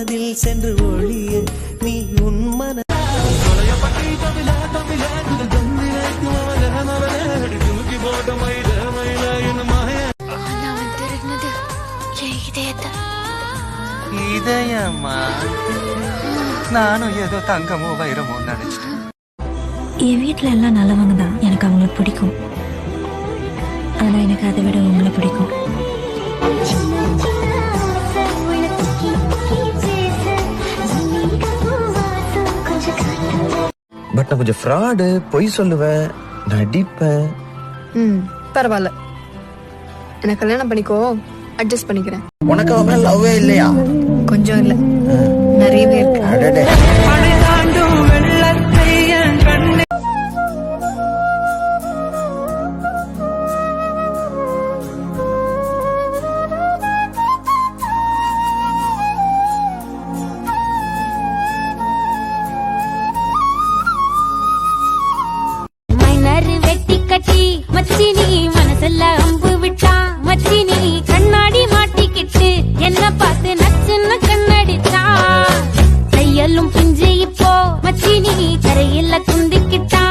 மனதில் சென்று ஒழிய நீ உன் மன இதயமா நானும் ஏதோ தங்கமோ வைரமோ நினைச்சிட்டேன். என் வீட்டில் எல்லாம் நல்லவங்க தான், எனக்கு அவங்கள பிடிக்கும். ஆனால் எனக்கு அதை விட உங்களை பிடிக்கும். பட் நான் கொஞ்சம் ஃப்ராடு, பொய் சொல்லுவேன், நடிப்பேன். பரவாயில்ல, எனக்கு கல்யாணம் பண்ணிக்கோ, அட்ஜஸ்ட் பண்ணிக்கிறேன். உனக்கு அவன் லவ்வே இல்லையா? கொஞ்சம் இல்ல, நிறையவே இருக்கு. மச்சினி மனசுல அம்பு விட்டா, மச்சினி கண்ணாடி மாட்டிக்கிட்டு என்ன பார்த்து நச்சுன்னு கண்ணடிச்சா. கையெல்லும் பிஞ்சு இப்போ மச்சினி கரையில குந்திக்கிட்டா.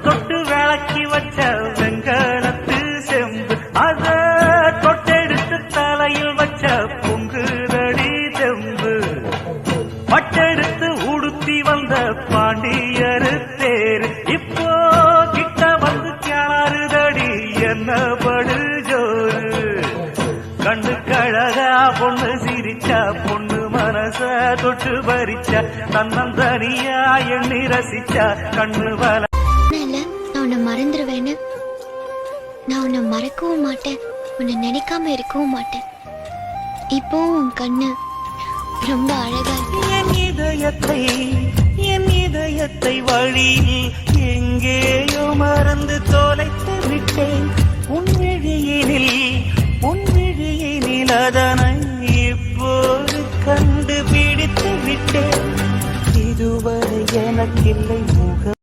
தொட்டு விளக்கி வச்ச வெங்கலத்து செம்பு, அத தொட்டெடுத்து தலையில் வச்ச பொங்குதடி செம்பு. பட்டெடுத்து உடுத்தி வந்த பாண்டியரு தேரு இப்போ கிட்ட வந்து கிணறுதடி என்ன படு ஜோரு. கண்ணு கழகா பொண்ணு சிரிச்சா, பொண்ணு மனச தொட்டு பறிச்சா, தன்னந்தனியா எண்ணி ரசிச்சா கண்ணு வல. நான் உன்னை மறந்துடுவேன்னு, நான் உன்னை மறக்கவும் மாட்டேன், உன்னை நினைக்காம இருக்கவும் மாட்டேன். இப்போ உன் கண்ணு ரொம்ப அழகா இருக்கு. என் இதயத்தை வழியில் எங்கேயோ மறந்து தொலைத்து விட்டேன். உன் விழியினில் அதன